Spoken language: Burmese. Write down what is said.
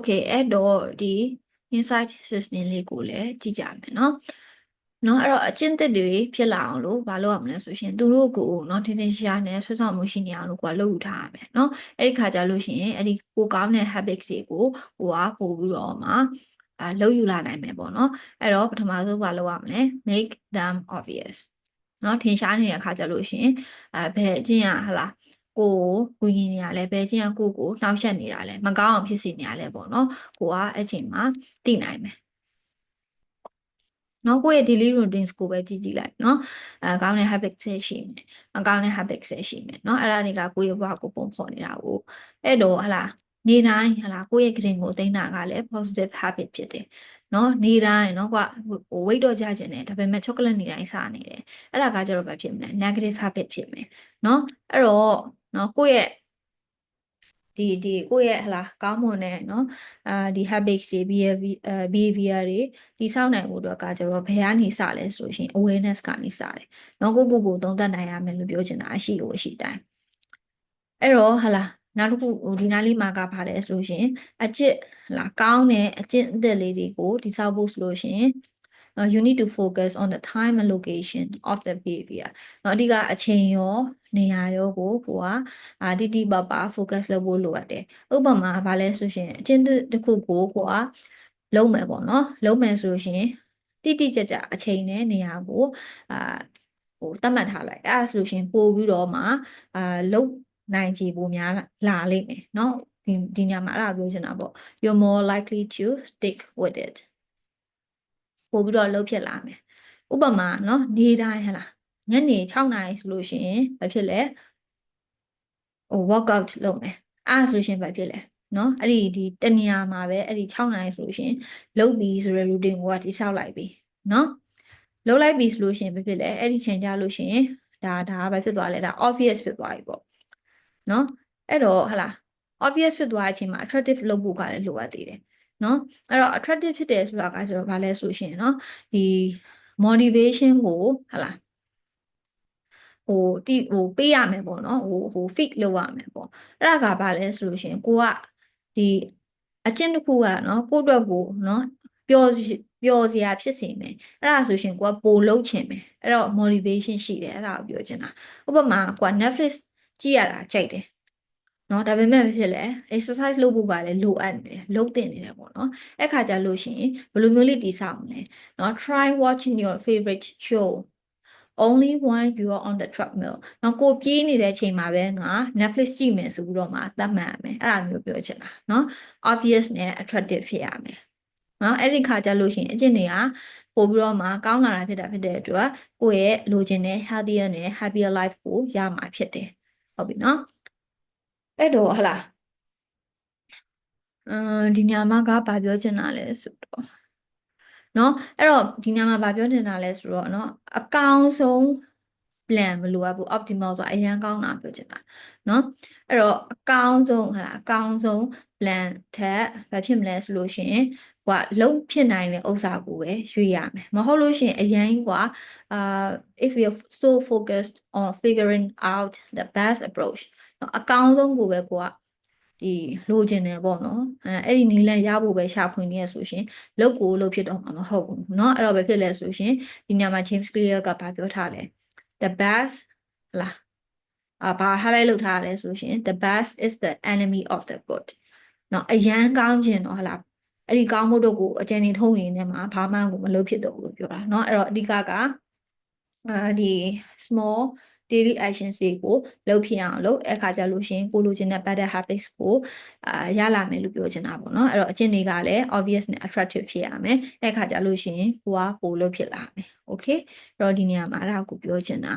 Okay အဲ့တော့ဒီ insight system လေးကိုလည်းကြည့်ကြမယ်เนาะအဲ့တော့အကျင့်သစ်တွေဖြစ်လာအောင်လို့ဘာလုပ်ရမလဲဆိုရှင်သူတို့ကိုเนาะထင်ထင်ရှားနဲ့ဆွဆောင်မှုရှိနေအောင်လို့ကိုကလုပ်ယူထားရမယ်เนาะအဲ့ဒီခါကျလို့ရှိရင်အဲ့ဒီကိုကောင်းတဲ့ habits တွေကိုကိုကပို့ပြီးတော့မှလုပ်ယူလာနိုင်မယ်ပေါ့เนาะအဲ့တော့ပထမဆုံးဘာလုပ်ရမလဲ make them obvious เนาะထင်ရှားနေတဲ့ခါကျလို့ရှိရင်ဘယ်အကျင့်ဟလားကိုကူညီနေရလဲဘယ်ချင်းကကိုနှောက်ယှက်နေတာလဲမကောင်းအောင်ဖြစ်စီနေရလဲပေါ့နော်ကိုကအဲ့ချိန်မှာသိနိုင်မယ်နော်ကိုယ့်ရဲ့ daily routines ကိုပဲကြည့်လိုက်နော်ကောင်းတဲ့ habit ဆက်ရှိမယ်မကောင်းတဲ့ habit ဆက်ရှိမယ်နော်အဲ့ဒါတွေကကိုယ့်ရဲ့ဘဝကိုပုံဖော်နေတာကိုအဲ့တော့ဟလာနေတိုင်းဟလာကိုယ့်ရဲ့ green ကိုသိမ်းတာကလည်း positive habit ဖြစ်တယ်နော်နေတိုင်းနော်ကွာweight တော့ကျကျင်တယ်ဒါပေမဲ့ chocolate နေတိုင်းစားနေတယ်အဲ့ဒါကကြတော့ဘာဖြစ်မလဲ negative habit ဖြစ်မယ်နော်အဲ့တော့နော်ကိုယ့်ရဲ့ဒီကိုယ့်ရဲ့ဟလာကောင်းမွန်တဲ့နော်ဒီ habits တွေ behavior တွေဒီစောင့်နိုင်ဖို့အတွက်ကကျတော့ဘယ်ကနေစလဲဆိုရှင် awareness ကနေစတယ်နော်ကိုသုံးသပ်နိုင်ရမယ်လို့ပြောချင်တာအရှိတိုင်းအဲ့တော့ဟလာနောက်တစ်ခုဒီနားလေးမှာကဘာလဲဆိုလို့ရှင်အကျင့်ဟလာကောင်းတဲ့အကျင့်အသက်လေးတွေကိုဒီစောက်ဖို့ဆိုလို့ရှင် you need to focus on the time and location of the behavior နော်အဓိကအချိန်ရောနေရာရောကိုတိတိပပ focus လုပ်ဖို့လိုအပ်တယ်ဥပမာဘာလဲဆိုရှင်အချင်းတစ်ခုကိုလုံးမယ်ပေါ့နော်လုံးမယ်ဆိုရှင်တိတိကျကျအချိန်နဲ့နေရာကိုသတ်မှတ်ထားလိုက်အဲ့ဒါဆိုရှင်ပို့ပြီးတော့မှလုံးနိုင်ကြဖို့များလာလိမ့်မယ်နော်ဒီညမှာအဲ့ဒါပြောချင်တာပေါ့ you're more likely to stick with it ပို့ပြီးတော့လှုပ်ဖြစ်လာမယ်ဥပမာနော်နေတိုင်းဟလားညနေ6နာရီဆိုလို့ရှိရင်ဘာဖြစ်လဲworkout လုပ်မယ်အဲ့ဆိုရှင်ဘာဖြစ်လဲနော်အဲ့ဒီတနေရာမှာပဲအဲ့ဒီ6နာရီဆိုလို့ရှိရင်လုပ်ပြီးဆိုရ routine ကိုတိဆောက်လိုက်ပြီနော်လုပ်လိုက်ပြီဆိုလို့ရှိရင်ဘာဖြစ်လဲအဲ့ဒီချိန်ကြလို့ရှိရင်ဒါဘာဖြစ်သွားလဲဒါ obvious ဖြစ်သွားပြီပေါ့နော်အဲ့တော့ဟလား obvious ဖြစ်သွားတဲ့အချိန်မှာ attractive လုပ်ဖို့ကလည်းလိုအပ်သေးတယ်နော်အဲ့တော့ attractive ဖြစ်တယ်ဆိုတာကကျတော့ဘာလဲဆိုရှင်နော်ဒီ motivation ကိုဟလားပေးရမယ်ပေါ့နော်feed လုပ်ရမယ်ပေါ့အဲ့ဒါကဘာလဲဆိုလို့ရှင်ကိုကဒီအကျင့်တစ်ခုကနော်ကိုယ့်အတွက်ကိုနော်ပျော်စရာဖြစ်စေမယ်အဲ့ဒါဆိုရှင်ကိုကပိုလုပ်ချင်မယ်အဲ့တော့ motivation ရှိတယ်အဲ့ဒါကိုပြောချင်တာဥပမာကိုက Netflix ကြည့်ရတာကြိုက်တယ်နော်ဒါပေမဲ့ဖြစ်လဲ exercise လုပ်ဖို့ကလည်းလိုအပ်နေတယ်လုပ်တင်နေတယ်ပေါ့နော်အဲ့ခါကျလို့ရှိရင်ဘယ်လိုမျိုးလေးတည်ဆောက်မလဲနော် try watching your favorite show only when you are on the treadmill နော်ကိုပြေးနေတဲ့အချိန်မှာပဲငါ Netflix ကြည့်မယ်ဆိုပြီးတော့မှသတ်မှတ်ရမယ်အဲ့ဒါမျိုးပြောချင်တာနော် obvious နဲ့ attractive ဖြစ်ရမယ်နော်အဲ့ဒီခါကျလို့ရှိရင်အကျင့်တွေကပို့ပြီးတော့မှကောင်းလာတာဖြစ်တဲ့အတွက်ကိုယ့်ရဲ့လိုချင်တဲ့ healthier နဲ့ happier life ကိုရမှာဖြစ်တယ်ဟုတ်ပြီနော်အဲ့တော့ဟလာဒီညမှာကဘာပြောချင်တာလဲဆိုတော့နော်အဲ့တော့ဒီညမှာဘာပြောချင်တာလဲဆိုတော့နော်အကောင်းဆုံး plan မလိုအပ်ဘူး optimal ဆိုတာအရန်ကောင်းတာပြောချင်တာနော်အဲ့တော့အကောင်းဆုံးဟလာအကောင်းဆုံး plan ထက်ဘာဖြစ်မလဲဆိုလို့ရှိရင်လုံးဖြစ်နိုင်တဲ့ဥစ္စာကိုပဲရွေးရမယ်မဟုတ်လို့ရှိရင်အရင်if we are so focused on figuring out the best approach အကောင်းဆုံးကိုပဲဒီလိုချင်တယ်ပေါ့နော်အဲ့ဒီနည်းလမ်းရဖို့ပဲရှာဖွေနေရဆိုရှင်လုပ်ဖြစ်တော့မှာမဟုတ်ဘူးเนาะအဲ့တော့ပဲဖြစ်လဲဆိုရှင်ဒီညမှာ James Clear ကဘာပြောထားလဲ the best လားဘာ highlight လုပ်ထားလဲဆိုရှင် the best is the enemy of the good เนาะအရန်ကောင်းခြင်းတော့ဟလားအဲ့ဒီကောင်းမှုတို့ကိုအကျဉ်းထုံးနေတဲ့မှာဘာမှကိုမလုပ်ဖြစ်တော့ဘူးလို့ပြောတာเนาะအဲ့တော့အဓိကဒီ small daily actions တွေကိုလုပ်ဖြစ်အောင်လုပ်အခါကျလို့ရှင်ကိုလိုချင်တဲ့ better habits ကိုရလာမယ်လို့ပြောချင်တာပေါ့နော်အဲ့တော့အကျင့်တွေကလည်း obvious နဲ့ attractive ဖြစ်ရမယ်အဲ့ခါကျလို့ရှင်ကိုကပိုလုပ်ဖြစ်လာမယ် okay အဲ့တော့ဒီနေရာမှာအဲ့ဒါကိုပြောချင်တာ